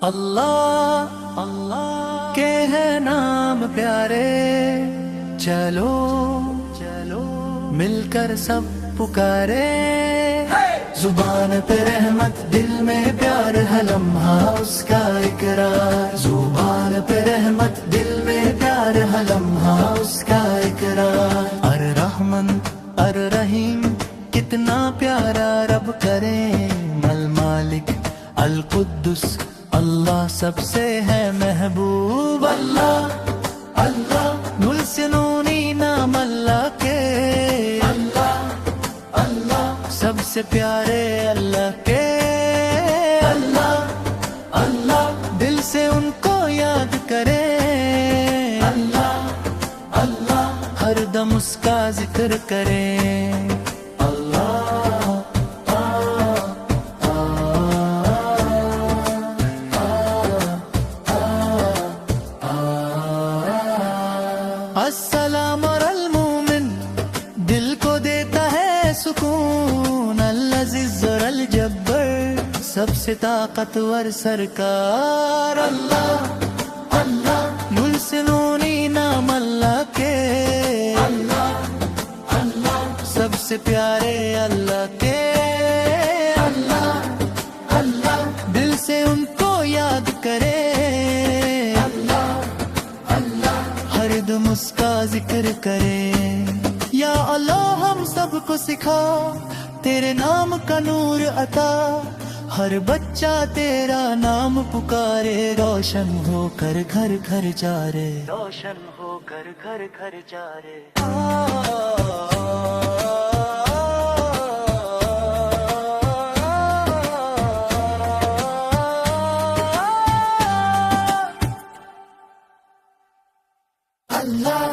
اللہ اللہ کے ہے نام پیارے، چلو چلو مل کر سب پکارے، زبان پہ رحمت دل میں پیار ہے لمحہ اس کا اقرار، زبان پہ رحمت دل میں پیار ہے لمحہ اس کا اقرار، الرحمن الرحیم کتنا پیارا رب کریم، المالک القدس اللہ سب سے ہے محبوب، اللہ اللہ نور سے نونی نام اللہ کے، اللہ اللہ سب سے پیارے اللہ کے، اللہ اللہ دل سے ان کو یاد کرے، اللہ اللہ ہر دم اس کا ذکر کرے، السلام اور المومن دل کو دیتا ہے سکون، العزیز اور الجبر سب سے طاقتور سرکار، اللہ اللہ نور سے نونی نام اللہ کے، اللہ اللہ سب سے پیارے اللہ کے، اللہ اللہ دل سے ان کو یاد کرے، ہر دم اس کا ذکر کرے، یا اللہ ہم سب کو سکھا تیرے نام کا نور عطا، ہر بچہ تیرا نام پکارے، روشن ہو کر گھر گھر جا رے، روشن ہو کر گھر گھر جا رے، اللہ